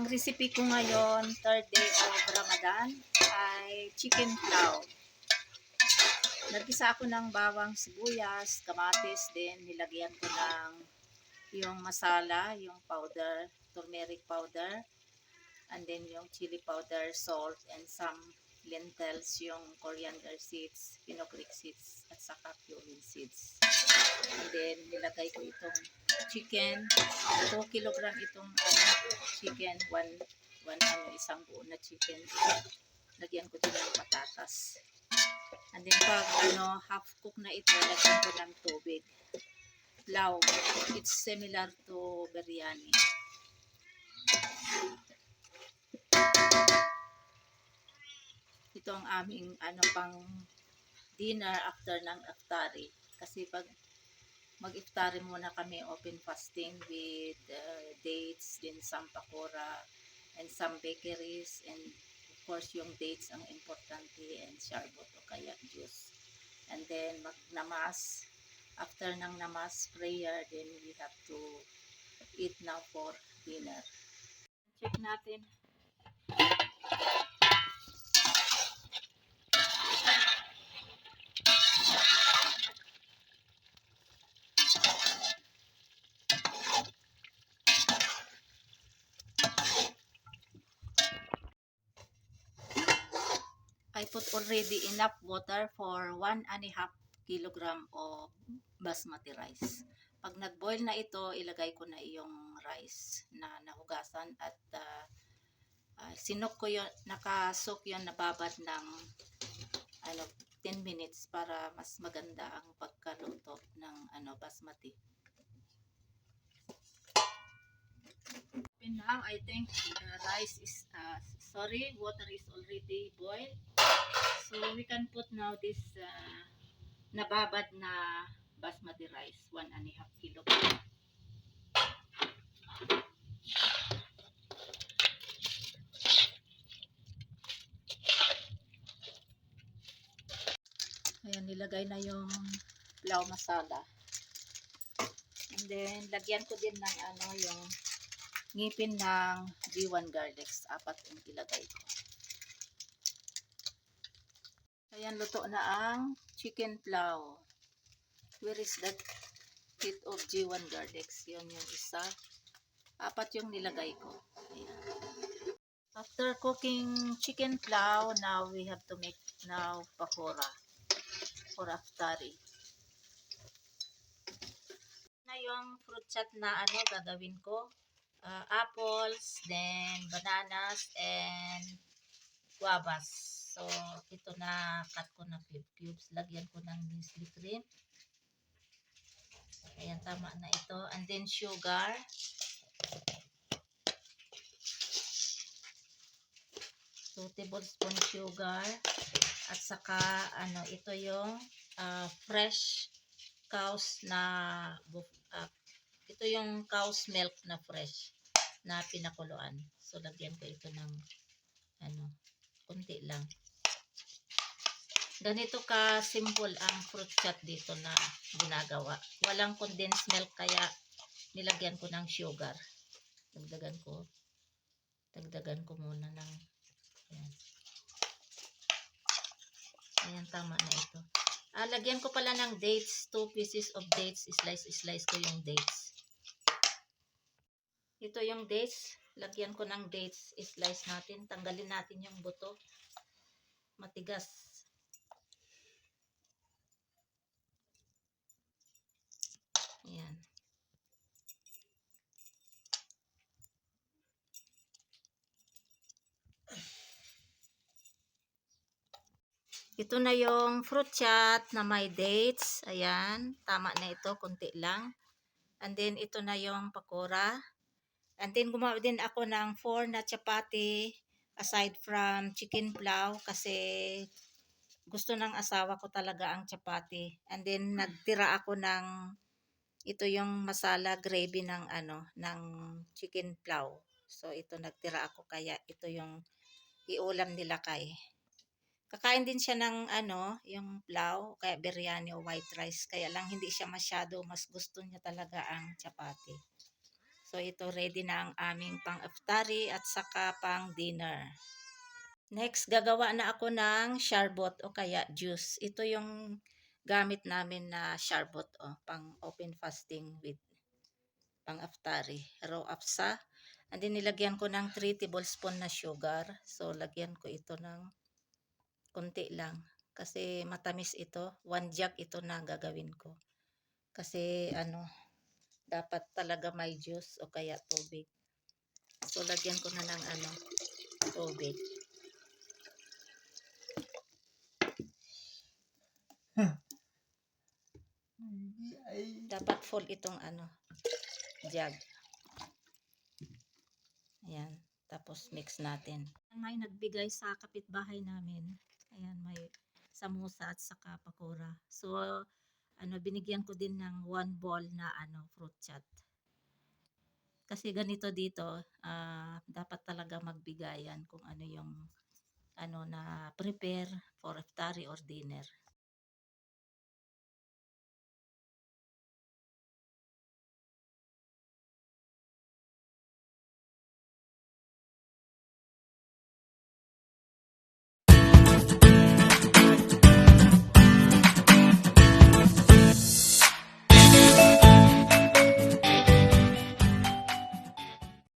recipe ko ngayon, third day of Ramadan, ay chicken plow. Nagisa ako ng bawang, sibuyas, kamatis, din nilagyan ko ng yung masala, yung powder, turmeric powder, and then yung chili powder, salt, and some lentils, yung coriander seeds, fenugreek seeds, at saka cumin seeds. And then nilagay ko itong chicken, 2 kilogram itong chicken, isang buo na chicken. Lagyan ko din ng patatas. And then pag half cook na ito, lagyan ko ng tubig. Plow, it's similar to biryani. Ito ang aming pang dinner after ng iftari. Kasi pag mag-iftari muna kami, open fasting with dates, din some pakora, and some bakeries, and of course yung dates ang importante, and sharbot o kaya juice. And then mag-namas. After ng namas prayer, then we have to eat now for dinner. Check natin. I put already enough water for 1.5 kilogram of basmati rice. Pag nag-boil na ito, ilagay ko na yung rice na nahugasan at sinok ko yun, nakasok yun, nababad ng 10 minutes para mas maganda ang pagkaluto ng basmati. And now I think the rice is water is already boiled. So we can put now this nababad na basmati rice, 1.5 kilogram. Ayan, nilagay na yung plow masala. And then lagyan ko din ng yung ngipin ng G1 garlics, 4 yung ilagay ko. Ayan, luto na ang chicken plow. Where is that bit of G1 garlics? Yun yung isa. 4 yung nilagay ko. Ayan. After cooking chicken plow, now we have to make now pakora or iftari. Na yung fruit chat na gagawin ko. Apples, then bananas, and guavas. So, ito na cut ko na cubes. Lagyan ko ng muesli cream. Ayan, tama na ito. And then sugar. 2 tablespoon sugar. At saka, ito yung fresh cow's na ito yung cow's milk na fresh na pinakuluan. So, lagyan ko ito ng kunti lang. Ganito ka simple ang fruit chat dito na ginagawa. Walang condensed milk kaya nilagyan ko ng sugar. Dagdagan ko muna ng ayan, tama na ito. Lagyan ko pala ng dates, 2 pieces of dates. Slice ko yung dates. Ito yung dates. Lagyan ko ng dates. Slice natin. Tanggalin natin yung buto. Matigas. Ayan. Ito na yung fruit chat na may dates. Ayan. Tama na ito. Kunti lang. And then, ito na yung pakora. And then, gumawa din ako ng 4 na chapati aside from chicken plow kasi gusto ng asawa ko talaga ang chapati. And then, nagtira ako ng ito yung masala gravy ng ng chicken plow. So, ito nagtira ako kaya ito yung iulam nila kay. Kakain din siya ng yung plow, kaya biryani o white rice. Kaya lang hindi siya masyado, mas gusto niya talaga ang chapati. So ito ready na ang aming pang-iftari at saka pang-dinner. Next, gagawa na ako ng sharbot o kaya juice. Ito yung gamit namin na sharbot pang open fasting with pang-iftari. Raw apsa. And then nilagyan ko ng 3 tablespoon na sugar. So lagyan ko ito ng konti lang. Kasi matamis ito. 1 jug ito na gagawin ko. Kasi dapat talaga may juice o kaya tubig. So lagyan ko na ng tubig. Dapat full itong jug. Ayan. Tapos mix natin. May nagbigay sa kapitbahay namin. Ayan, may samosa at saka pakora. So, binigyan ko din ng 1 bowl na fruit chat. Kasi ganito dito, dapat talaga magbigayan kung ano yung na prepare for iftari or dinner.